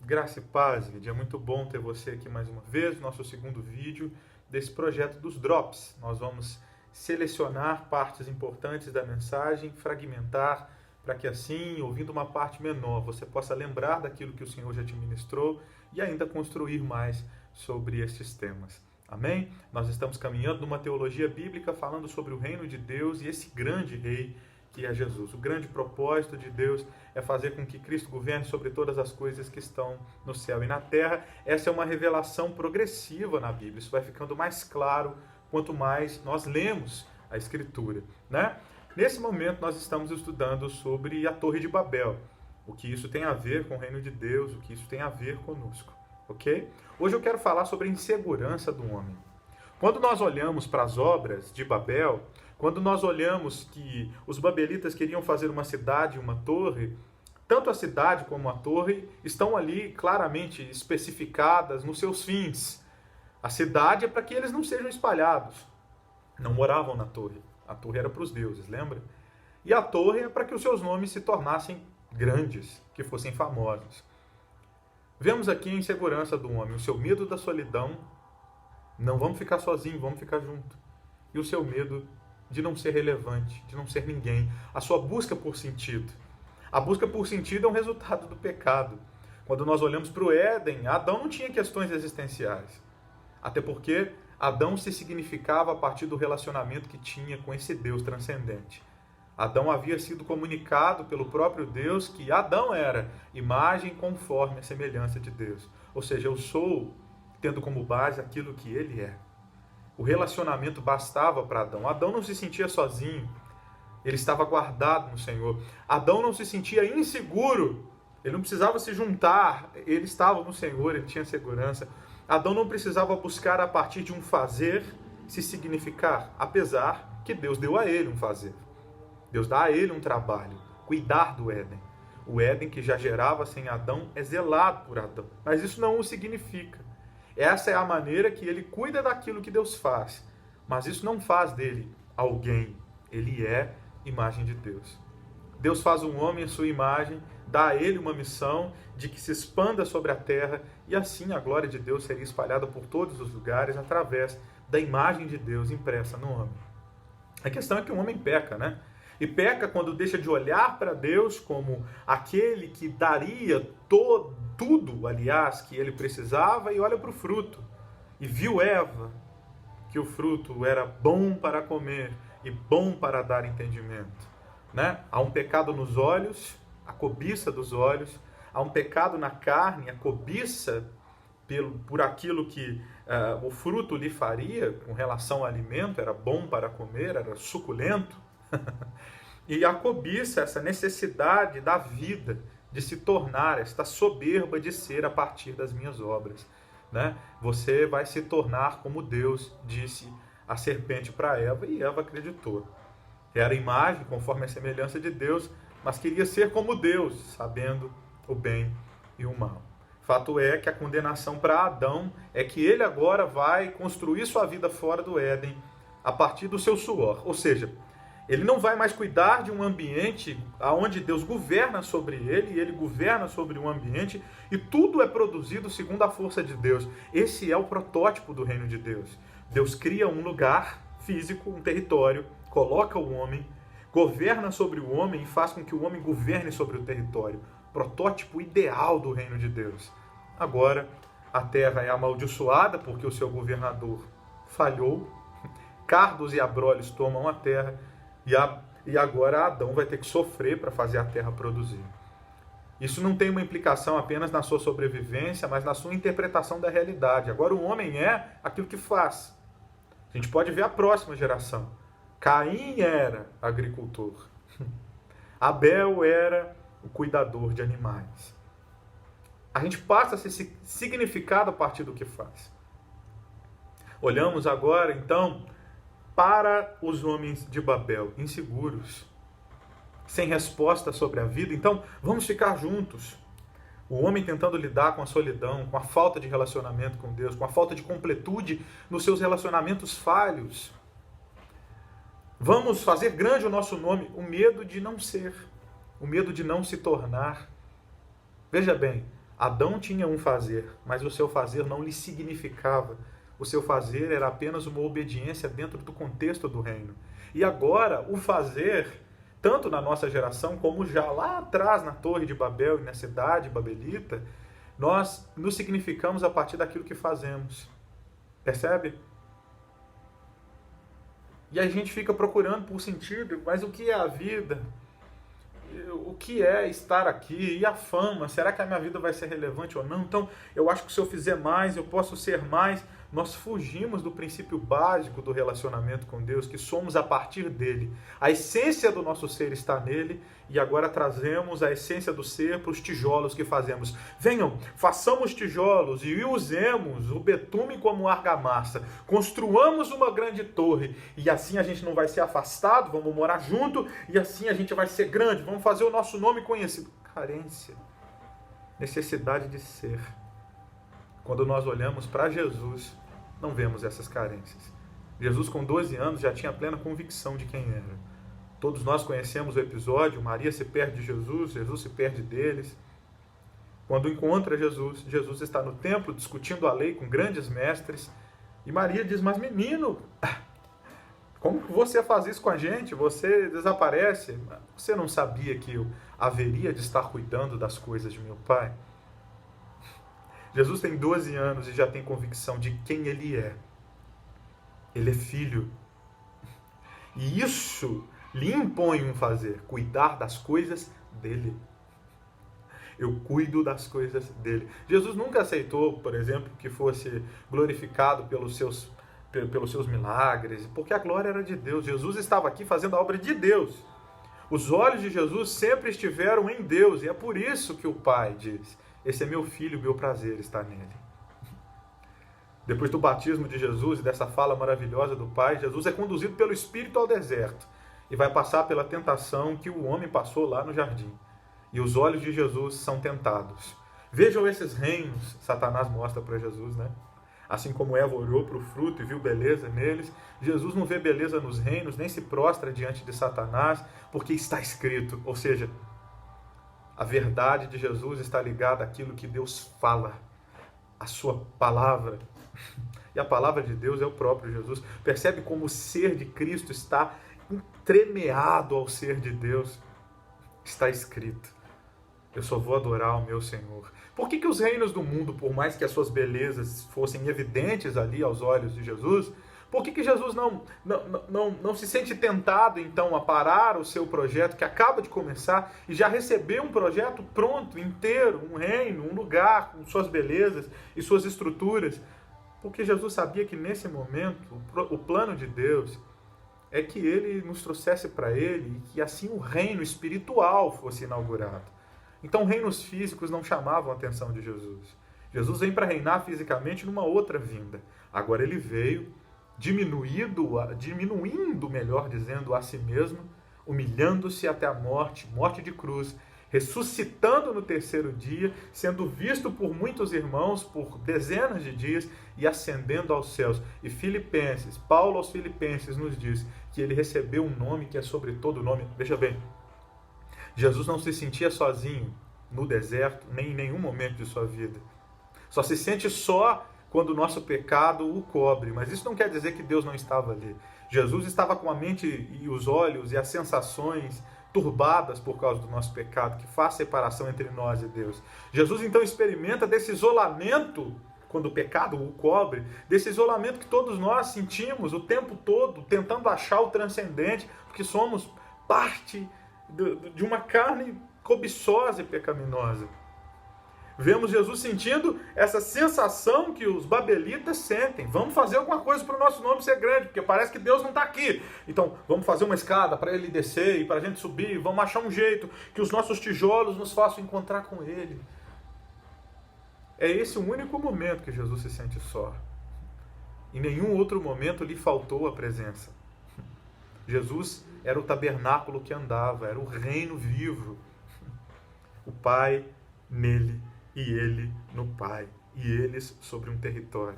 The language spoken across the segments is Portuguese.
Graça e paz, Lídia. É muito bom ter você aqui mais uma vez, nosso segundo vídeo desse projeto dos Drops. Nós vamos selecionar partes importantes da mensagem, fragmentar, para que assim, ouvindo uma parte menor, você possa lembrar daquilo que o Senhor já te ministrou e ainda construir mais sobre estes temas. Amém? Nós estamos caminhando numa teologia bíblica falando sobre o reino de Deus e esse grande rei que é Jesus. O grande propósito de Deus é fazer com que Cristo governe sobre todas as coisas que estão no céu e na terra. Essa é uma revelação progressiva na Bíblia. Isso vai ficando mais claro quanto mais nós lemos a Escritura, né? Nesse momento nós estamos estudando sobre a Torre de Babel, o que isso tem a ver com o reino de Deus, o que isso tem a ver conosco, ok? Hoje eu quero falar sobre a insegurança do homem. Quando nós olhamos para as obras de Babel, quando nós olhamos que os babelitas queriam fazer uma cidade, uma torre, tanto a cidade como a torre estão ali claramente especificadas nos seus fins. A cidade é para que eles não sejam espalhados. Não moravam na torre. A torre era para os deuses, lembra? E a torre é para que os seus nomes se tornassem grandes, que fossem famosos. Vemos aqui a insegurança do homem, o seu medo da solidão. Não vamos ficar sozinhos, vamos ficar juntos. E o seu medo de não ser relevante, de não ser ninguém. A sua busca por sentido. A busca por sentido é um resultado do pecado. Quando nós olhamos para o Éden, Adão não tinha questões existenciais. Até porque Adão se significava a partir do relacionamento que tinha com esse Deus transcendente. Adão havia sido comunicado pelo próprio Deus que Adão era imagem conforme a semelhança de Deus. Ou seja, eu sou, tendo como base aquilo que ele é. O relacionamento bastava para Adão. Adão não se sentia sozinho. Ele estava guardado no Senhor. Adão não se sentia inseguro. Ele não precisava se juntar. Ele estava no Senhor, ele tinha segurança. Adão não precisava buscar a partir de um fazer se significar, apesar que Deus deu a ele um fazer. Deus dá a ele um trabalho, cuidar do Éden. O Éden que já gerava sem Adão é zelado por Adão. Mas isso não o significa. Essa é a maneira que ele cuida daquilo que Deus faz. Mas isso não faz dele alguém. Ele é imagem de Deus. Deus faz um homem à sua imagem, dá a ele uma missão de que se expanda sobre a terra e assim a glória de Deus seria espalhada por todos os lugares através da imagem de Deus impressa no homem. A questão é que o homem peca, né? E peca quando deixa de olhar para Deus como aquele que daria tudo, aliás, que ele precisava, e olha para o fruto. E viu Eva que o fruto era bom para comer e bom para dar entendimento. Né? Há um pecado nos olhos, a cobiça dos olhos. Há um pecado na carne, a cobiça por aquilo que o fruto lhe faria com relação ao alimento, era bom para comer, era suculento. E a cobiça, essa necessidade da vida, de se tornar, esta soberba de ser a partir das minhas obras. Né? Você vai se tornar como Deus disse a serpente para Eva, e Eva acreditou. Era imagem, conforme a semelhança de Deus, mas queria ser como Deus, sabendo o bem e o mal. Fato é que a condenação para Adão é que ele agora vai construir sua vida fora do Éden a partir do seu suor. Ou seja, ele não vai mais cuidar de um ambiente onde Deus governa sobre ele, e ele governa sobre um ambiente, e tudo é produzido segundo a força de Deus. Esse é o protótipo do reino de Deus. Deus cria um lugar físico, um território, coloca o homem, governa sobre o homem e faz com que o homem governe sobre o território. Protótipo ideal do reino de Deus. Agora, a terra é amaldiçoada porque o seu governador falhou, cardos e abrolhos tomam a terra, e agora Adão vai ter que sofrer para fazer a terra produzir. Isso não tem uma implicação apenas na sua sobrevivência, mas na sua interpretação da realidade. Agora o homem é aquilo que faz. A gente pode ver a próxima geração. Caim era agricultor. Abel era o cuidador de animais. A gente passa a ser significado a partir do que faz. Olhamos agora, então, para os homens de Babel, inseguros, sem resposta sobre a vida. Então, vamos ficar juntos. O homem tentando lidar com a solidão, com a falta de relacionamento com Deus, com a falta de completude nos seus relacionamentos falhos. Vamos fazer grande o nosso nome, o medo de não ser, o medo de não se tornar. Veja bem, Adão tinha um fazer, mas o seu fazer não lhe significava. O seu fazer era apenas uma obediência dentro do contexto do reino. E agora, o fazer, tanto na nossa geração como já lá atrás na Torre de Babel e na cidade babelita, nós nos significamos a partir daquilo que fazemos. Percebe? E a gente fica procurando por sentido, mas o que é a vida? O que é estar aqui? E a fama? Será que a minha vida vai ser relevante ou não? Então, eu acho que se eu fizer mais, eu posso ser mais. Nós fugimos do princípio básico do relacionamento com Deus, que somos a partir dele. A essência do nosso ser está nele, e agora trazemos a essência do ser para os tijolos que fazemos. Venham, façamos tijolos e usemos o betume como argamassa. Construamos uma grande torre, e assim a gente não vai ser afastado, vamos morar junto, e assim a gente vai ser grande, vamos fazer o nosso nome conhecido. Carência, necessidade de ser. Quando nós olhamos para Jesus, não vemos essas carências. Jesus, com 12 anos, já tinha plena convicção de quem era. Todos nós conhecemos o episódio, Maria se perde de Jesus, Jesus se perde deles. Quando encontra Jesus, Jesus está no templo discutindo a lei com grandes mestres, e Maria diz, mas menino, como que você faz isso com a gente? Você desaparece. Você não sabia que eu haveria de estar cuidando das coisas de meu Pai? Jesus tem 12 anos e já tem convicção de quem ele é. Ele é filho. E isso lhe impõe um fazer, cuidar das coisas dele. Eu cuido das coisas dele. Jesus nunca aceitou, por exemplo, que fosse glorificado pelos seus milagres, porque a glória era de Deus. Jesus estava aqui fazendo a obra de Deus. Os olhos de Jesus sempre estiveram em Deus, e é por isso que o Pai diz, esse é meu filho, meu prazer está nele. Depois do batismo de Jesus e dessa fala maravilhosa do Pai, Jesus é conduzido pelo Espírito ao deserto e vai passar pela tentação que o homem passou lá no jardim. E os olhos de Jesus são tentados. Vejam esses reinos, Satanás mostra para Jesus, né? Assim como Eva olhou para o fruto e viu beleza neles, Jesus não vê beleza nos reinos, nem se prostra diante de Satanás, porque está escrito, ou seja, a verdade de Jesus está ligada àquilo que Deus fala, a sua palavra. E a palavra de Deus é o próprio Jesus. Percebe como o ser de Cristo está entremeado ao ser de Deus? Está escrito, eu só vou adorar o meu Senhor. Por que os reinos do mundo, por mais que as suas belezas fossem evidentes ali aos olhos de Jesus, por que Jesus não se sente tentado, então, a parar o seu projeto que acaba de começar e já receber um projeto pronto, inteiro, um reino, um lugar, com suas belezas e suas estruturas? Porque Jesus sabia que nesse momento, o plano de Deus é que ele nos trouxesse para ele e que assim o reino espiritual fosse inaugurado. Então, reinos físicos não chamavam a atenção de Jesus. Jesus vem para reinar fisicamente numa outra vinda. Agora ele veio diminuindo, melhor dizendo, a si mesmo, humilhando-se até a morte, morte de cruz, ressuscitando no terceiro dia, sendo visto por muitos irmãos por dezenas de dias e ascendendo aos céus. E Paulo aos Filipenses nos diz que ele recebeu um nome que é sobre todo nome. Veja bem, Jesus não se sentia sozinho no deserto, nem em nenhum momento de sua vida. Só se sente só quando o nosso pecado o cobre. Mas isso não quer dizer que Deus não estava ali. Jesus estava com a mente e os olhos e as sensações turbadas por causa do nosso pecado, que faz separação entre nós e Deus. Jesus então experimenta desse isolamento, quando o pecado o cobre, desse isolamento que todos nós sentimos o tempo todo, tentando achar o transcendente, porque somos parte de uma carne cobiçosa e pecaminosa. Vemos Jesus sentindo essa sensação que os babelitas sentem. Vamos fazer alguma coisa para o nosso nome ser grande, porque parece que Deus não está aqui. Então, vamos fazer uma escada para ele descer e para a gente subir. Vamos achar um jeito que os nossos tijolos nos façam encontrar com ele. É esse o único momento que Jesus se sente só. Em nenhum outro momento lhe faltou a presença. Jesus era o tabernáculo que andava, era o reino vivo. O Pai nele e ele no Pai, e eles sobre um território.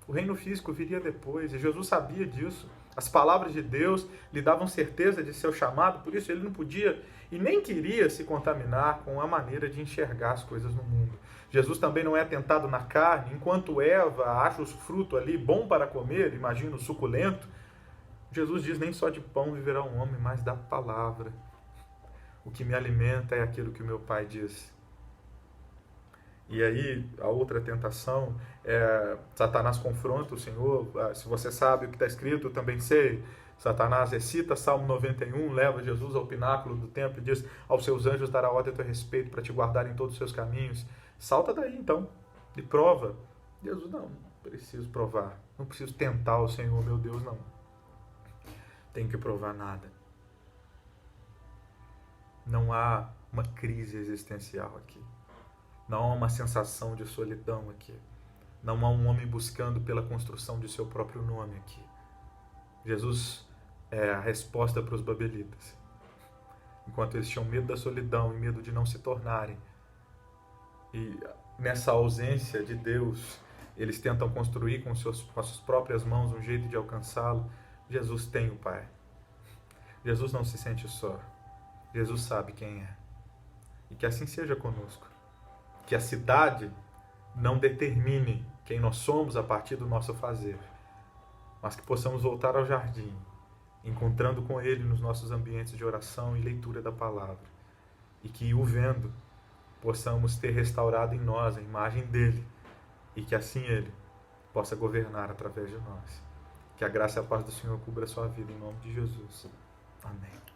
O reino físico viria depois, e Jesus sabia disso. As palavras de Deus lhe davam certeza de seu chamado, por isso ele não podia e nem queria se contaminar com a maneira de enxergar as coisas no mundo. Jesus também não é tentado na carne, enquanto Eva acha o fruto ali bom para comer, imagina o suculento. Jesus diz: nem só de pão viverá um homem, mas da palavra. O que me alimenta é aquilo que o meu Pai diz. E aí, a outra tentação é Satanás confronta o Senhor. Se você sabe o que está escrito, eu também sei. Satanás recita Salmo 91, leva Jesus ao pináculo do templo e diz: aos seus anjos dará ordem a teu respeito para te guardar em todos os seus caminhos. Salta daí então e prova. Jesus: não preciso provar, não preciso tentar o Senhor, meu Deus, não. Tenho que provar nada. Não há uma crise existencial aqui. Não há uma sensação de solidão aqui. Não há um homem buscando pela construção de seu próprio nome aqui. Jesus é a resposta para os babelitas. Enquanto eles tinham medo da solidão e medo de não se tornarem, e nessa ausência de Deus, eles tentam construir com as suas próprias mãos um jeito de alcançá-lo, Jesus tem o Pai. Jesus não se sente só. Jesus sabe quem é. E que assim seja conosco. Que a cidade não determine quem nós somos a partir do nosso fazer, mas que possamos voltar ao jardim, encontrando com Ele nos nossos ambientes de oração e leitura da palavra, e que, o vendo, possamos ter restaurado em nós a imagem dEle, e que assim Ele possa governar através de nós. Que a graça e a paz do Senhor cubra a sua vida, em nome de Jesus. Amém.